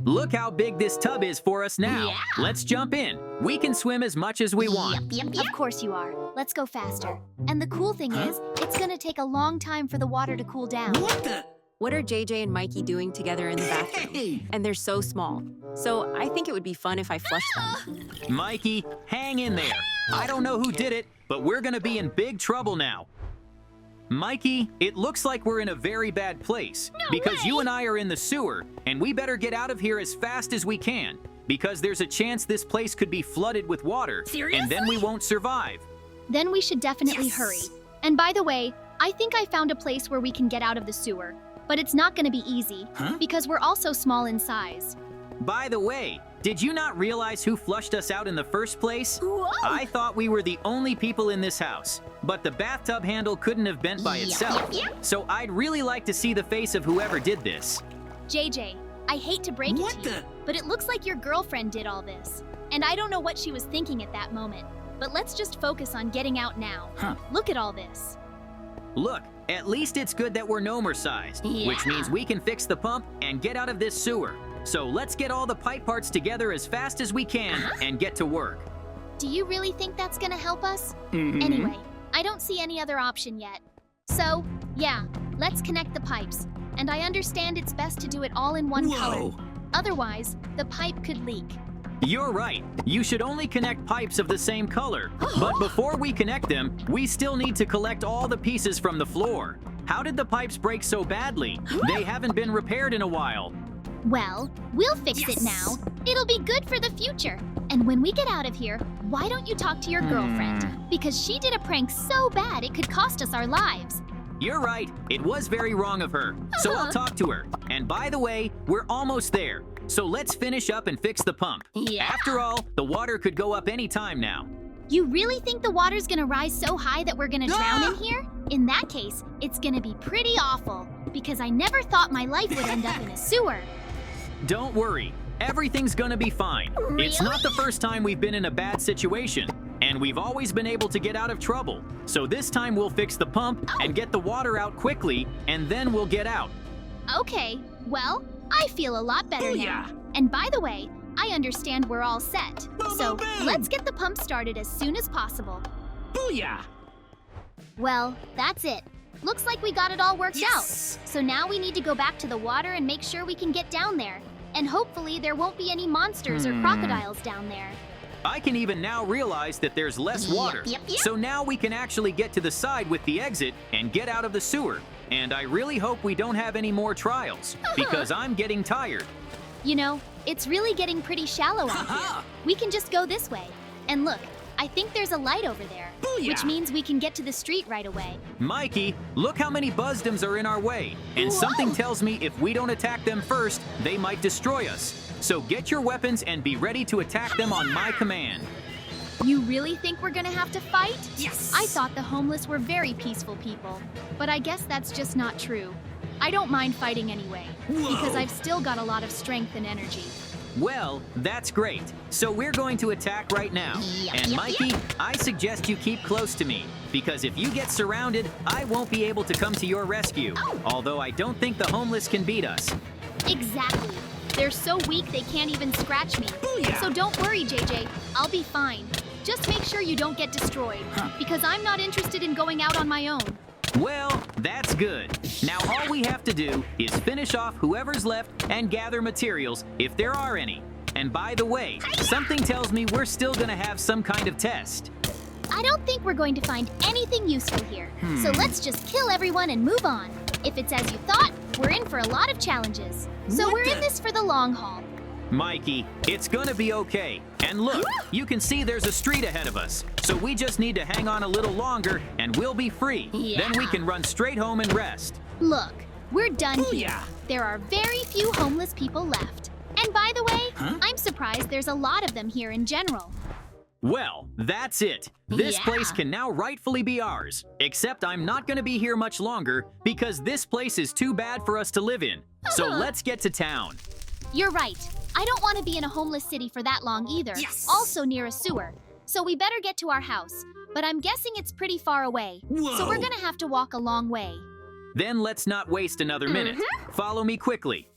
Look how big this tub is for us now. Yeah. Let's jump in. We can swim as much as we want. Of course you are. Let's go faster. And the cool thing is, it's gonna take a long time for the water to cool down. What are JJ and Mikey doing together in the bathroom? And they're so small. So I think it would be fun if I flushed them. Mikey, hang in there. I don't know who did it, but we're gonna be in big trouble now. Mikey, it looks like we're in a very bad place because you and I are in the sewer, and we better get out of here as fast as we can because there's a chance this place could be flooded with water, and then we won't survive. Then we should definitely hurry. And by the way, I think I found a place where we can get out of the sewer. But it's not gonna be easy, because we're also small in size. By the way, did you not realize who flushed us out in the first place? Whoa. I thought we were the only people in this house, but the bathtub handle couldn't have bent by itself. So I'd really like to see the face of whoever did this. JJ, I hate to break it to you, but it looks like your girlfriend did all this. And I don't know what she was thinking at that moment. But let's just focus on getting out now. Look at all this. Look, at least it's good that we're Nomer-sized, which means we can fix the pump and get out of this sewer. So let's get all the pipe parts together as fast as we can and get to work. Do you really think that's gonna help us? Anyway, I don't see any other option yet. So, yeah, let's connect the pipes. And I understand it's best to do it all in one color. Otherwise, the pipe could leak. You're right. You should only connect pipes of the same color. But before we connect them, we still need to collect all the pieces from the floor. How did the pipes break so badly? They haven't been repaired in a while. Well, we'll fix it now. It'll be good for the future. And when we get out of here, why don't you talk to your girlfriend? Because she did a prank so bad it could cost us our lives. You're right. It was very wrong of her. So I'll talk to her. And by the way, we're almost there. So let's finish up and fix the pump. After all, the water could go up any time now. You really think the water's gonna rise so high that we're gonna drown in here? In that case, it's gonna be pretty awful, because I never thought my life would end up in a sewer. Don't worry. Everything's gonna be fine. It's not the first time we've been in a bad situation, and we've always been able to get out of trouble. So this time we'll fix the pump and get the water out quickly, and then we'll get out. Okay, well, I feel a lot better now. And by the way, I understand we're all set. So let's get the pump started as soon as possible. Booyah! Well, that's it. Looks like we got it all worked out. So now we need to go back to the water and make sure we can get down there. And hopefully there won't be any monsters or crocodiles down there. I can even now realize that there's less water. So now we can actually get to the side with the exit and get out of the sewer. And I really hope we don't have any more trials, because I'm getting tired. You know, it's really getting pretty shallow out here. We can just go this way. And look, I think there's a light over there, which means we can get to the street right away. Mikey, look how many Buzzdoms are in our way. And something tells me if we don't attack them first, they might destroy us. So get your weapons and be ready to attack them on my command. You really think we're gonna have to fight? I thought the homeless were very peaceful people, but I guess that's just not true. I don't mind fighting anyway, because I've still got a lot of strength and energy. Well, that's great. So we're going to attack right now. And Mikey, I suggest you keep close to me, because if you get surrounded, I won't be able to come to your rescue. Although I don't think the homeless can beat us. Exactly. They're so weak they can't even scratch me. So don't worry, JJ. I'll be fine. Just make sure you don't get destroyed, because I'm not interested in going out on my own. Well, that's good. Now all we have to do is finish off whoever's left and gather materials, if there are any. And by the way, something tells me we're still gonna have some kind of test. I don't think we're going to find anything useful here. So let's just kill everyone and move on. If it's as you thought, we're in for a lot of challenges. So we're in this for the long haul. Mikey, it's gonna be okay. And look, you can see there's a street ahead of us. So we just need to hang on a little longer and we'll be free. Then we can run straight home and rest. Look, we're done here. There are very few homeless people left. And by the way, I'm surprised there's a lot of them here in general. Well, that's it. This place can now rightfully be ours. Except I'm not gonna be here much longer because this place is too bad for us to live in. So let's get to town. You're right. I don't want to be in a homeless city for that long either. Also near a sewer. So we better get to our house. But I'm guessing it's pretty far away. So we're gonna have to walk a long way. Then let's not waste another minute. Follow me quickly.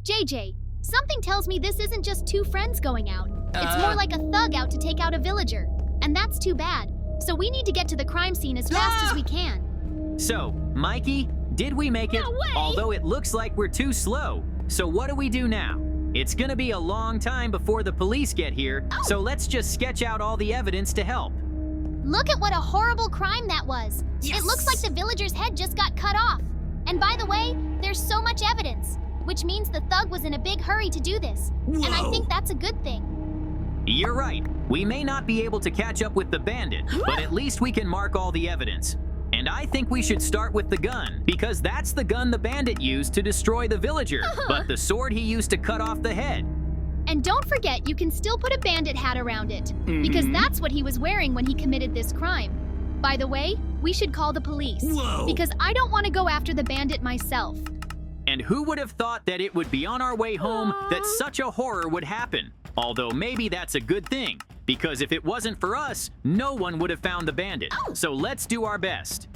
JJ, something tells me this isn't just two friends going out. It's more like a thug out to take out a villager. And that's too bad. So we need to get to the crime scene as fast as we can. So, Mikey, did we make it? No way! Although it looks like we're too slow. So what do we do now? It's gonna be a long time before the police get here, so let's just sketch out all the evidence to help. Look at what a horrible crime that was. Yes! It looks like the villager's head just got cut off. And by the way, there's so much evidence, which means the thug was in a big hurry to do this. And I think that's a good thing. You're right. We may not be able to catch up with the bandit, but at least we can mark all the evidence. And I think we should start with the gun, because that's the gun the bandit used to destroy the villager, but the sword he used to cut off the head. And don't forget, you can still put a bandit hat around it, because that's what he was wearing when he committed this crime. By the way, we should call the police, because I don't want to go after the bandit myself. And who would have thought that it would be on our way home that such a horror would happen? Although maybe that's a good thing, because if it wasn't for us, no one would have found the bandit. So let's do our best.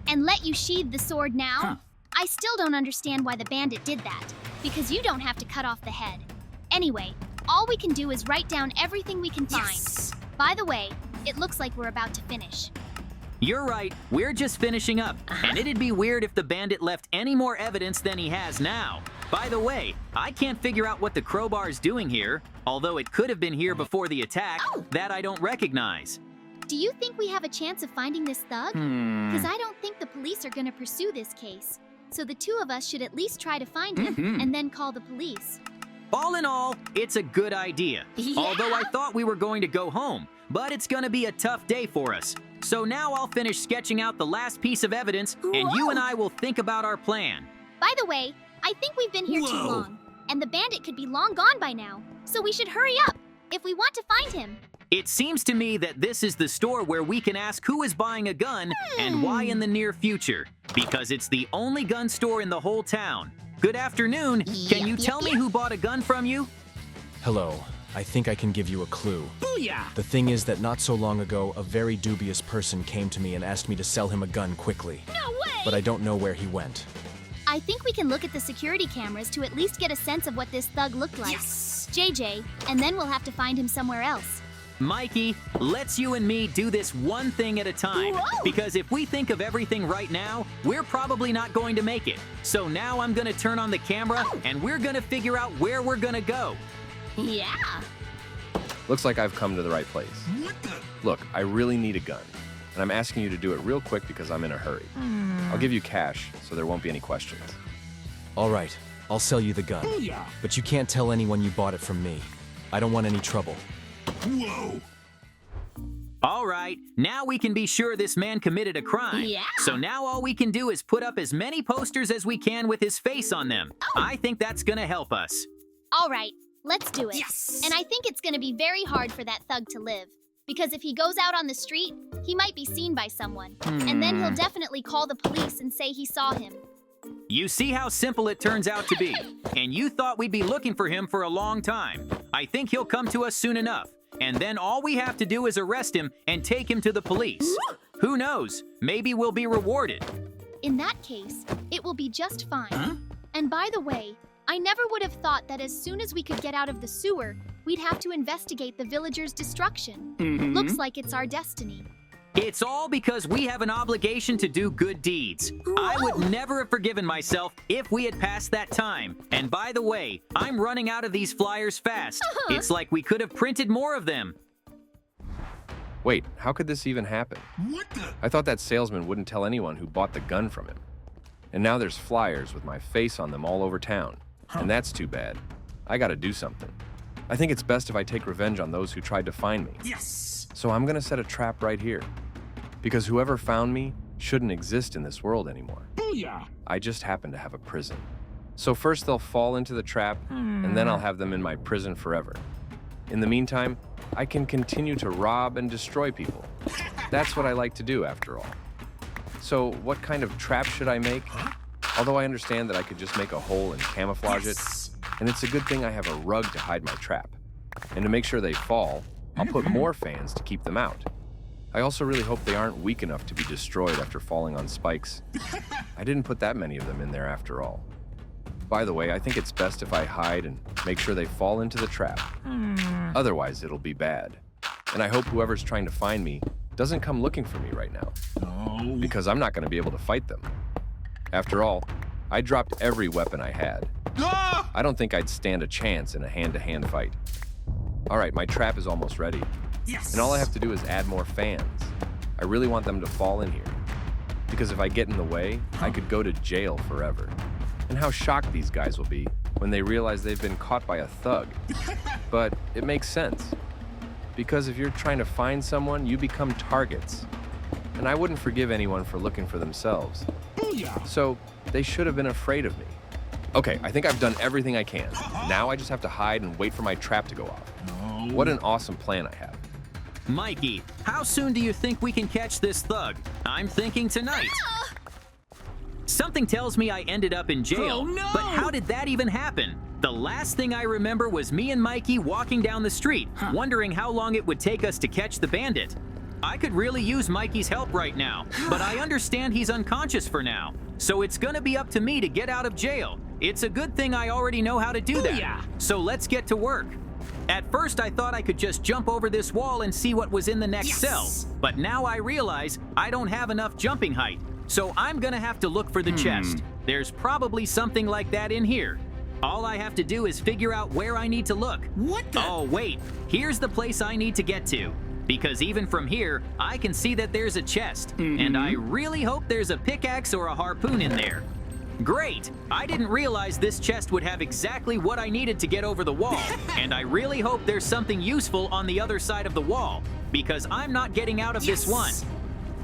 And let you sheathe the sword now? I still don't understand why the bandit did that, because you don't have to cut off the head. Anyway, all we can do is write down everything we can find. By the way, it looks like we're about to finish. You're right, we're just finishing up, and it'd be weird if the bandit left any more evidence than he has now. By the way, I can't figure out what the crowbar's doing here, although it could have been here before the attack, that I don't recognize. Do you think we have a chance of finding this thug? Because I don't think the police are going to pursue this case. So the two of us should at least try to find him and then call the police. All in all, it's a good idea. Although I thought we were going to go home, but it's gonna be a tough day for us. So now I'll finish sketching out the last piece of evidence, and you and I will think about our plan. By the way, I think we've been here too long, and the bandit could be long gone by now. So we should hurry up if we want to find him. It seems to me that this is the store where we can ask who is buying a gun and why in the near future, because it's the only gun store in the whole town. Good afternoon. Can you tell me who bought a gun from you? Hello. I think I can give you a clue. Booyah! The thing is that not so long ago, a very dubious person came to me and asked me to sell him a gun quickly. No way! But I don't know where he went. I think we can look at the security cameras to at least get a sense of what this thug looked like. JJ, and then we'll have to find him somewhere else. Mikey, let's you and me do this one thing at a time. Because if we think of everything right now, we're probably not going to make it. So now I'm gonna turn on the camera and we're gonna figure out where we're gonna go. Yeah. Looks like I've come to the right place. Look, I really need a gun, and I'm asking you to do it real quick because I'm in a hurry. I'll give you cash, so there won't be any questions. All right, I'll sell you the gun. But you can't tell anyone you bought it from me. I don't want any trouble. All right, now we can be sure this man committed a crime. So now all we can do is put up as many posters as we can with his face on them. I think that's gonna help us. All right, let's do it. And I think it's going to be very hard for that thug to live. Because if he goes out on the street, he might be seen by someone. And then he'll definitely call the police and say he saw him. You see how simple it turns out to be. And you thought we'd be looking for him for a long time. I think he'll come to us soon enough. And then all we have to do is arrest him and take him to the police. Who knows? Maybe we'll be rewarded. In that case, it will be just fine. And by the way, I never would have thought that as soon as we could get out of the sewer, we'd have to investigate the villager's destruction. Looks like it's our destiny. It's all because we have an obligation to do good deeds. I would never have forgiven myself if we had passed that time. And by the way, I'm running out of these flyers fast. It's like we could have printed more of them. Wait, how could this even happen? I thought that salesman wouldn't tell anyone who bought the gun from him. And now there's flyers with my face on them all over town. And that's too bad. I gotta do something. I think it's best if I take revenge on those who tried to find me. So I'm gonna set a trap right here. Because whoever found me shouldn't exist in this world anymore. I just happen to have a prison. So first they'll fall into the trap, and then I'll have them in my prison forever. In the meantime, I can continue to rob and destroy people. That's what I like to do, after all. So what kind of trap should I make? Although I understand that I could just make a hole and camouflage it, and it's a good thing I have a rug to hide my trap. And to make sure they fall, I'll put more fans to keep them out. I also really hope they aren't weak enough to be destroyed after falling on spikes. I didn't put that many of them in there after all. By the way, I think it's best if I hide and make sure they fall into the trap. Otherwise, it'll be bad. And I hope whoever's trying to find me doesn't come looking for me right now. Because I'm not going to be able to fight them. After all, I dropped every weapon I had. I don't think I'd stand a chance in a hand-to-hand fight. All right, my trap is almost ready. And all I have to do is add more fans. I really want them to fall in here. Because if I get in the way, I could go to jail forever. And how shocked these guys will be when they realize they've been caught by a thug. But it makes sense. Because if you're trying to find someone, you become targets. And I wouldn't forgive anyone for looking for themselves. So they should have been afraid of me. Okay, I think I've done everything I can. Now I just have to hide and wait for my trap to go off. What an awesome plan I have. Mikey, how soon do you think we can catch this thug? I'm thinking tonight. Something tells me I ended up in jail. Oh, no! But how did that even happen? The last thing I remember was me and Mikey walking down the street, wondering how long it would take us to catch the bandit. I could really use Mikey's help right now, but I understand he's unconscious for now. So it's gonna be up to me to get out of jail. It's a good thing I already know how to do that. Booyah! So let's get to work. At first I thought I could just jump over this wall and see what was in the next cell. But now I realize I don't have enough jumping height. So I'm gonna have to look for the chest. There's probably something like that in here. All I have to do is figure out where I need to look. What the? Oh wait, here's the place I need to get to. Because even from here, I can see that there's a chest. And I really hope there's a pickaxe or a harpoon in there. Great! I didn't realize this chest would have exactly what I needed to get over the wall. And I really hope there's something useful on the other side of the wall. Because I'm not getting out of this one.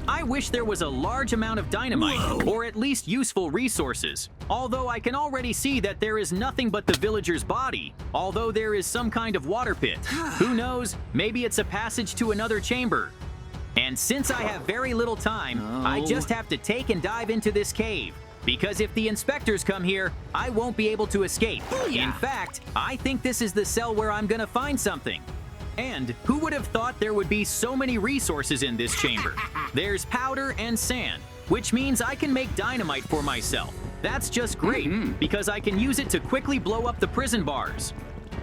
I wish there was a large amount of dynamite, or at least useful resources. Although I can already see that there is nothing but the villager's body, although there is some kind of water pit. Who knows, maybe it's a passage to another chamber. And since I have very little time, I just have to take and dive into this cave. Because if the inspectors come here, I won't be able to escape. In fact, I think this is the cell where I'm gonna find something. And who would have thought there would be so many resources in this chamber? There's powder and sand, which means I can make dynamite for myself. That's just great, because I can use it to quickly blow up the prison bars.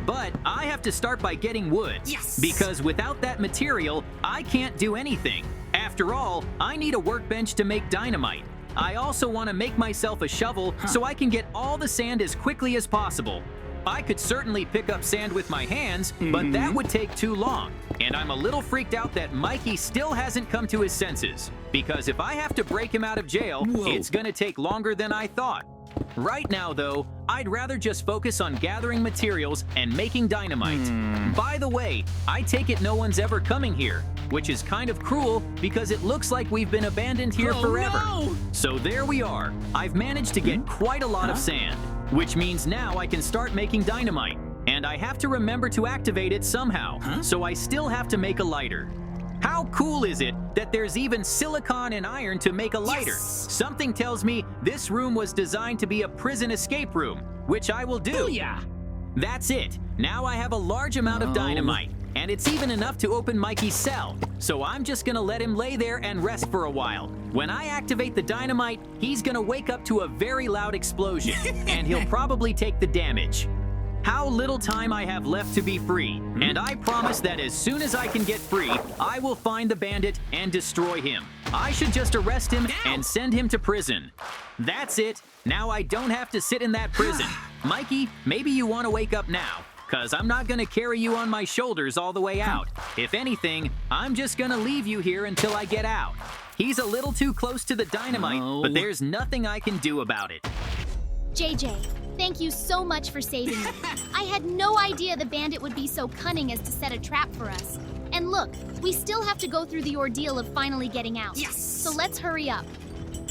But I have to start by getting wood, because without that material, I can't do anything. After all, I need a workbench to make dynamite. I also want to make myself a shovel so I can get all the sand as quickly as possible. I could certainly pick up sand with my hands, but that would take too long. And I'm a little freaked out that Mikey still hasn't come to his senses. Because if I have to break him out of jail, it's gonna take longer than I thought. Right now, though, I'd rather just focus on gathering materials and making dynamite. By the way, I take it no one's ever coming here, which is kind of cruel because it looks like we've been abandoned here forever. No! So there we are. I've managed to get quite a lot of sand, which means now I can start making dynamite. And I have to remember to activate it somehow, so I still have to make a lighter. How cool is it that there's even silicon and iron to make a lighter? Something tells me this room was designed to be a prison escape room, which I will do. That's it. Now I have a large amount of dynamite, and it's even enough to open Mikey's cell. So I'm just gonna let him lay there and rest for a while. When I activate the dynamite, he's gonna wake up to a very loud explosion, and he'll probably take the damage. How little time I have left to be free, and I promise that as soon as I can get free, I will find the bandit and destroy him. I should just arrest him and send him to prison. That's it. Now I don't have to sit in that prison. Mikey, maybe you want to wake up now, cause I'm not gonna carry you on my shoulders all the way out. If anything, I'm just gonna leave you here until I get out. He's a little too close to the dynamite, but there's nothing I can do about it. JJ, thank you so much for saving me. I had no idea the bandit would be so cunning as to set a trap for us. And look, we still have to go through the ordeal of finally getting out. So let's hurry up.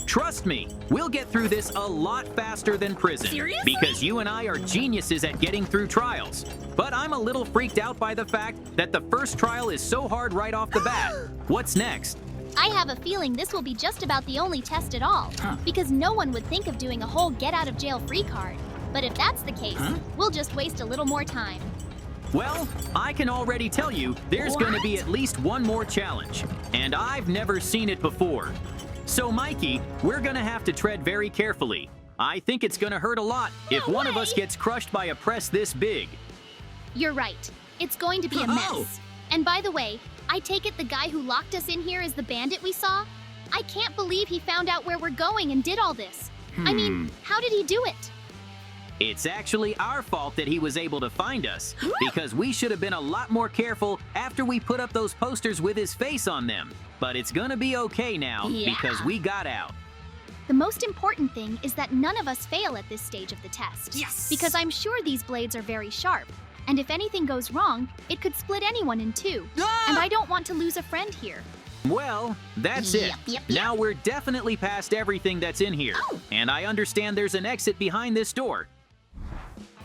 Trust me, we'll get through this a lot faster than prison. Seriously? Because you and I are geniuses at getting through trials. But I'm a little freaked out by the fact that the first trial is so hard right off the bat. What's next? I have a feeling this will be just about the only test at all, because no one would think of doing a whole get-out-of-jail-free card. But if that's the case, we'll just waste a little more time. Well, I can already tell you there's going to be at least one more challenge, and I've never seen it before. So Mikey, we're going to have to tread very carefully. I think it's gonna hurt a lot if one of us gets crushed by a press this big. You're right. It's going to be a mess. And by the way, I take it the guy who locked us in here is the bandit we saw? I can't believe he found out where we're going and did all this. I mean, how did he do it? It's actually our fault that he was able to find us, because we should have been a lot more careful after we put up those posters with his face on them. But it's gonna be okay now, because we got out. The most important thing is that none of us fail at this stage of the test. Yes! Because I'm sure these blades are very sharp, and if anything goes wrong, it could split anyone in two. And I don't want to lose a friend here. Well, that's it. Now we're definitely past everything that's in here. And I understand there's an exit behind this door.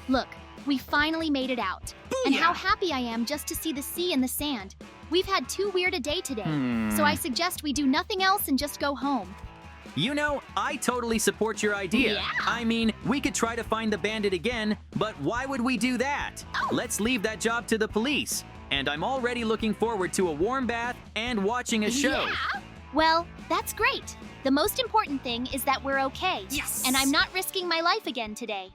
Look, we finally made it out. And how happy I am just to see the sea and the sand. We've had too weird a day today, so I suggest we do nothing else and just go home. You know, I totally support your idea. Yeah. I mean, we could try to find the bandit again, but why would we do that? Let's leave that job to the police. And I'm already looking forward to a warm bath and watching a show. Well, that's great. The most important thing is that we're okay. Yes! And I'm not risking my life again today.